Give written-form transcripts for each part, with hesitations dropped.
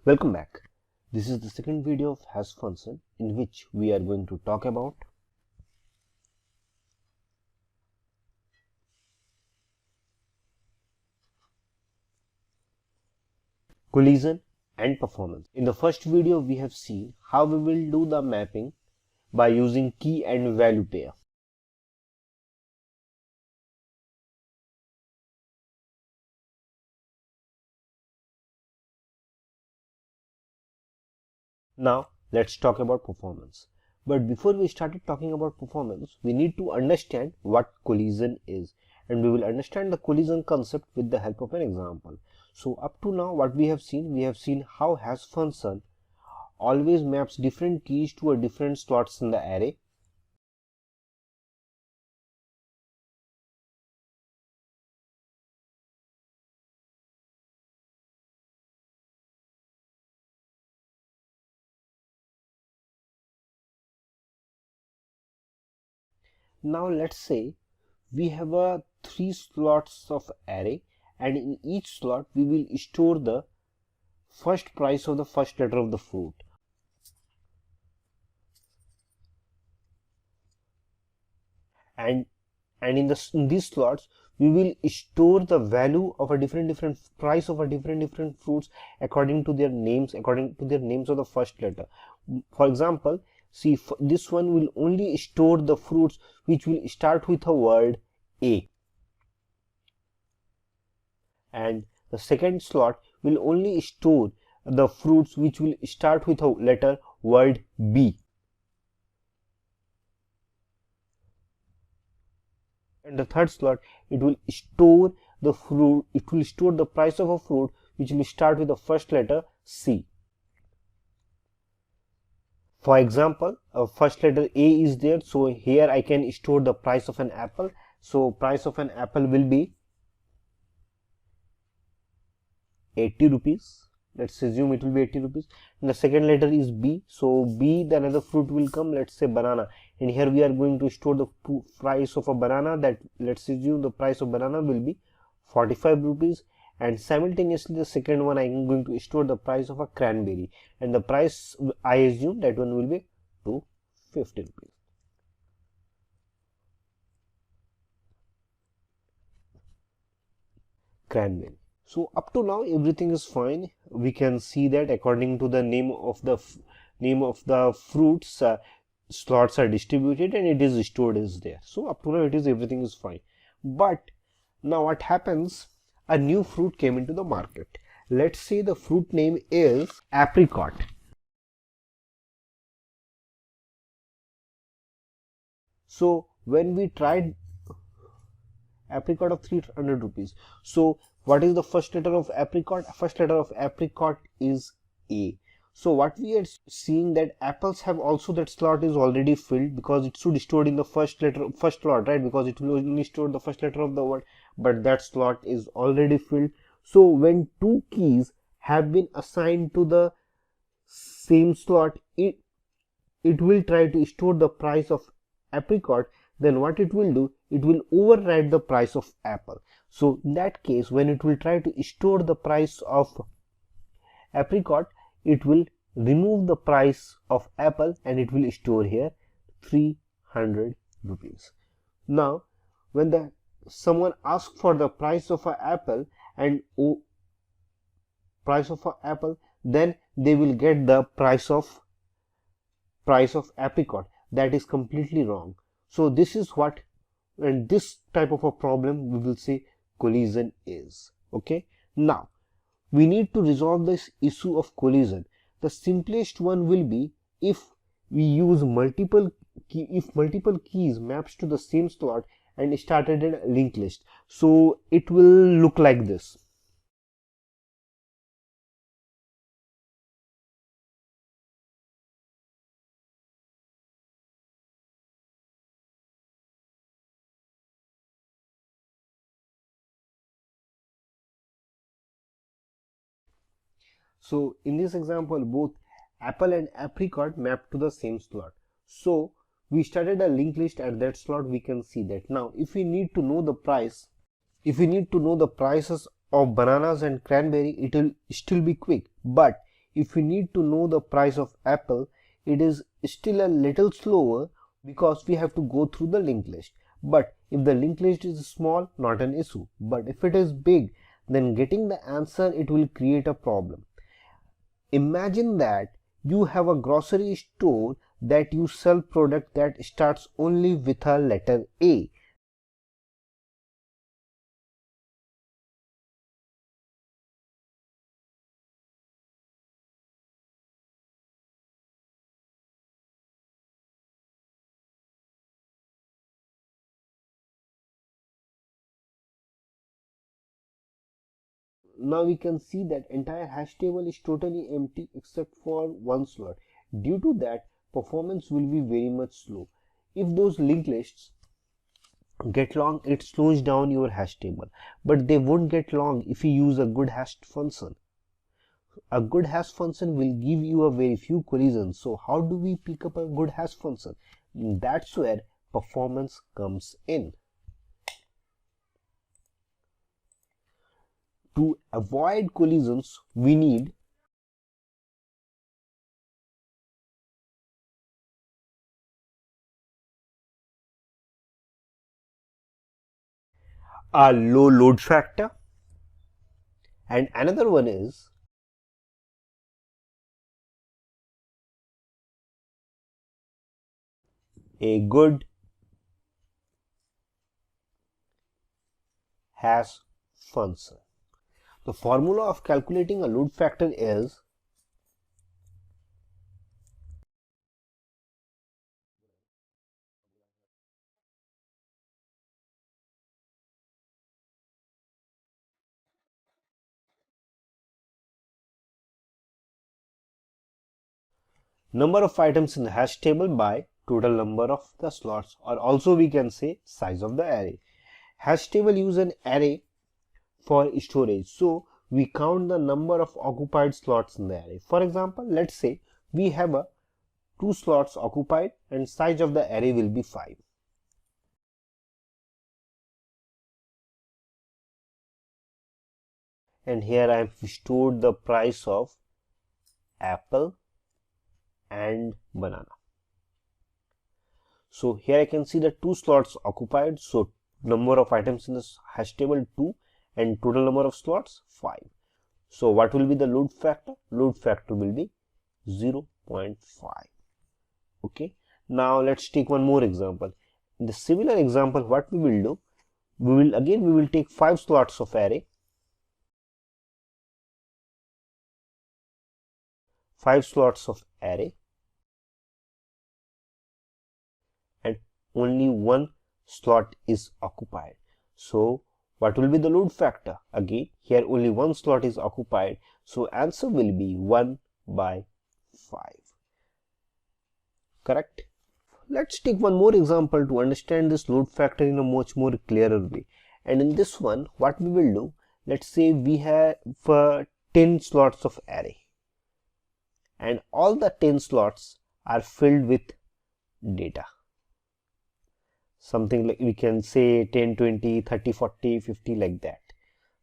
Welcome back. This is the second video of Has Function in which we are going to talk about collision and performance. In the first video, we have seen how we will do the mapping by using key and value pair. Now, let's talk about performance. But before we started talking about performance, we need to understand what collision is. And we will understand the collision concept with the help of an example. So up to now, what we have seen how Has function always maps different keys to a different slots in the array. Now let's say we have a 3 slots of array, and in each slot we will store the first price of the first letter of the fruit. And in these slots we will store the value of a different price of a different fruits according to their names of the first letter. For example, see, this one will only store the fruits which will start with a word A, and the second slot will only store the fruits which will start with a letter word B, and the third slot it will store the price of a fruit which will start with the first letter C. For example, first letter A is there, so here I can store the price of an apple. So price of an apple will be 80 rupees. Let's assume it will be 80 rupees. And the second letter is B, so B, the another fruit will come, let's say banana, and here we are going to store the price of a banana. That, let's assume the price of banana will be 45 rupees, and simultaneously the second one I am going to store the price of a cranberry, and the price I assume that one will be 250 rupees. Cranberry. So up to now everything is fine. We can see that according to the name of the fruits, slots are distributed and it is stored is there. So up to now everything is fine. But now what happens? A new fruit came into the market. Let's say the fruit name is apricot. So when we tried apricot of 300 rupees, so what is the first letter of apricot? First letter of apricot is A. So what we are seeing that apples have also, that slot is already filled because it should stored in the first slot, right? Because it will only store the first letter of the word, but that slot is already filled. So when two keys have been assigned to the same slot, it will try to store the price of apricot. Then what it will do, it will override the price of apple. So in that case, when it will try to store the price of apricot, it will remove the price of apple and it will store here 300 rupees. Now when someone asks for the price of an apple and then they will get the price of apricot. That is completely wrong. So this is what, and this type of a problem we will say collision is. Okay, now we need to resolve this issue of collision. The simplest one will be if we use multiple keys maps to the same slot and started a linked list. So it will look like this. So in this example, both apple and apricot map to the same slot. So we started a linked list at that slot. We can see that. Now if we need to know the prices of bananas and cranberry, it will still be quick. But if we need to know the price of apple, it is still a little slower because we have to go through the linked list. But if the linked list is small, not an issue. But if it is big, then getting the answer, it will create a problem. Imagine that you have a grocery store that you sell product that starts only with a letter A. Now we can see that entire hash table is totally empty except for one slot. Due to that, performance will be very much slow. If those linked lists get long, it slows down your hash table, but they won't get long if you use a good hash function. A good hash function will give you a very few collisions. So how do we pick up a good hash function? That's where performance comes in. To avoid collisions, we need a low load factor, and another one is a good hash function. The formula of calculating a load factor is number of items in the hash table by total number of the slots, or also we can say size of the array. Hash table use an array for storage, so we count the number of occupied slots in the array. For example, let's say we have a 2 slots occupied and size of the array will be 5. And here I have stored the price of apple and banana. So here I can see the 2 slots occupied, so number of items in this hash table 2 and total number of slots 5. So what will be the load factor? Load factor will be 0.5. Okay. Now let's take one more example. In the similar example, what we will do, we will take 5 slots of array, 5 slots of array, and only one slot is occupied. So what will be the load factor? Again, here only one slot is occupied, so answer will be 1 by 5. Correct? Let's take one more example to understand this load factor in a much more clearer way. And in this one, what we will do, let's say we have 10 slots of array, and all the 10 slots are filled with data. Something like we can say 10, 20, 30, 40, 50 like that.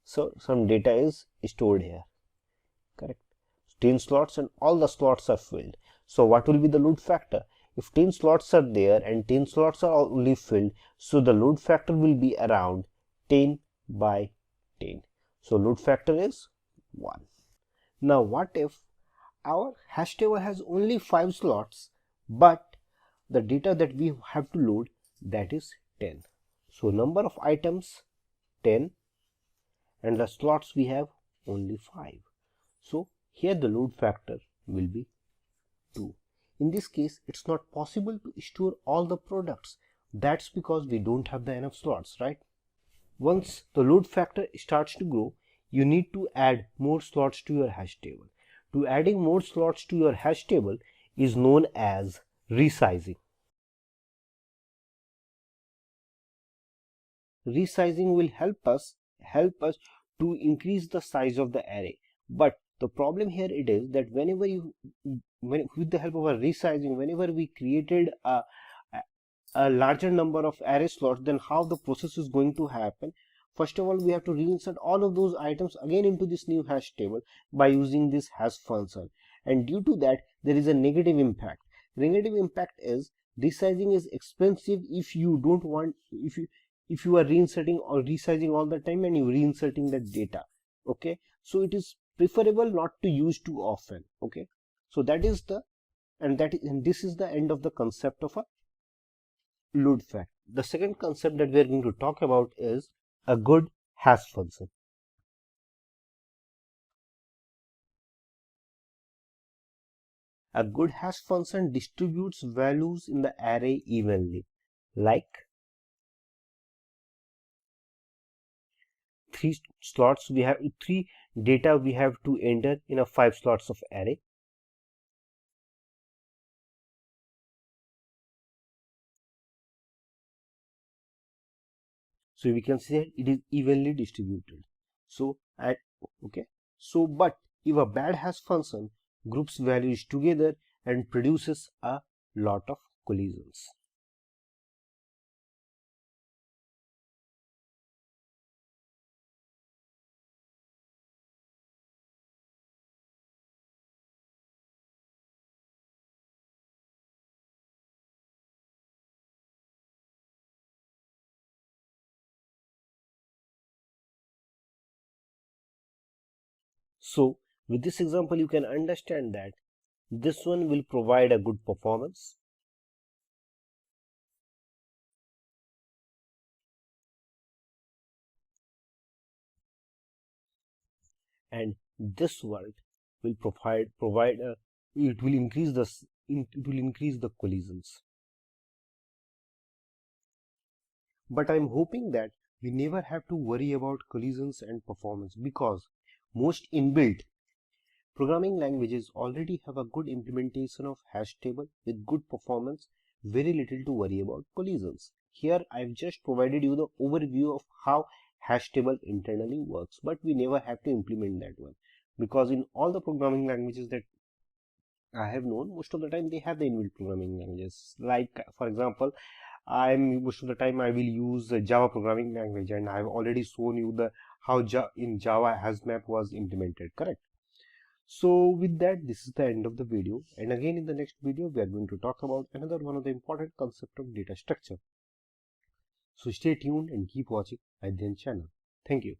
So some data is stored here. Correct? 10 slots and all the slots are filled. So what will be the load factor? If 10 slots are there and 10 slots are only filled, so the load factor will be around 10 by 10. So load factor is 1. Now what if our hash table has only 5 slots, but the data that we have to load, that is 10. So number of items 10 and the slots we have only 5. So here the load factor will be 2. In this case, it's not possible to store all the products. That's because we don't have the enough slots, right? Once the load factor starts to grow, you need to add more slots to your hash table. To adding more slots to your hash table is known as resizing. Resizing will help us to increase the size of the array. But the problem here it is that with the help of a resizing, whenever we created a larger number of array slots, then how the process is going to happen? First of all, we have to reinsert all of those items again into this new hash table by using this hash function. And due to that, there is a negative impact. Negative impact is resizing is expensive if you don't want, if you are reinserting or resizing all the time and you reinserting the data. Okay, so it is preferable not to use too often. Okay, so that is the, and this is the end of the concept of a load fact. The second concept that we are going to talk about is a good hash function. A good hash function distributes values in the array evenly, like three slots we have, three data we have to enter in a 5 slots of array. So we can say it is evenly distributed. So at okay, so but if a bad hash function groups values together and produces a lot of collisions. So with this example, you can understand that this one will provide a good performance, and this one will provide a, it will increase the it will increase the collisions. But I'm hoping that we never have to worry about collisions and performance, because most inbuilt programming languages already have a good implementation of hash table with good performance, very little to worry about collisions. Here I've just provided you the overview of how hash table internally works, but we never have to implement that one, because in all the programming languages that I have known, most of the time they have the inbuilt programming languages. Like for example, I'm most of the time I will use Java programming language, and I've already shown you the how in Java HasMap was implemented, correct? So with that, this is the end of the video, and again in the next video we are going to talk about another one of the important concept of data structure. So stay tuned and keep watching Adhyan channel. Thank you.